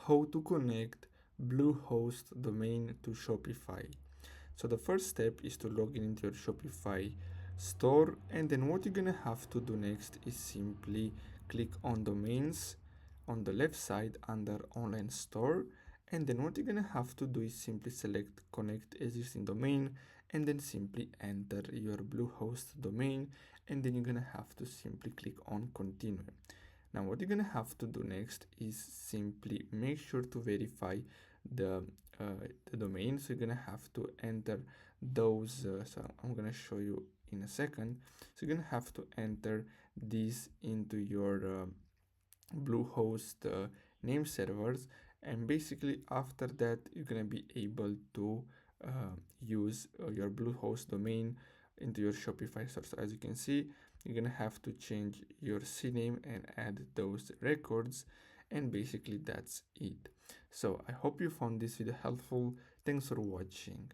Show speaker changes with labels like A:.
A: how to connect Bluehost domain to Shopify. So the first step is to log in into your Shopify store, and then what you're gonna have to do next is simply click on domains on the left side under online store, and then what you're gonna have to do is simply select connect existing domain and then simply enter your Bluehost domain, and then you're gonna have to simply click on continue. Now what you're gonna have to do next is simply make sure to verify the, the domain. So you're gonna have to enter those, so I'm gonna show you in a second. So you're gonna have to enter these into your Bluehost name servers, and basically after that you're gonna be able to use your Bluehost domain into your Shopify store. So as you can see, you're gonna have to change your CNAME and add those records, and basically that's it. So I hope you found this video helpful. Thanks for watching.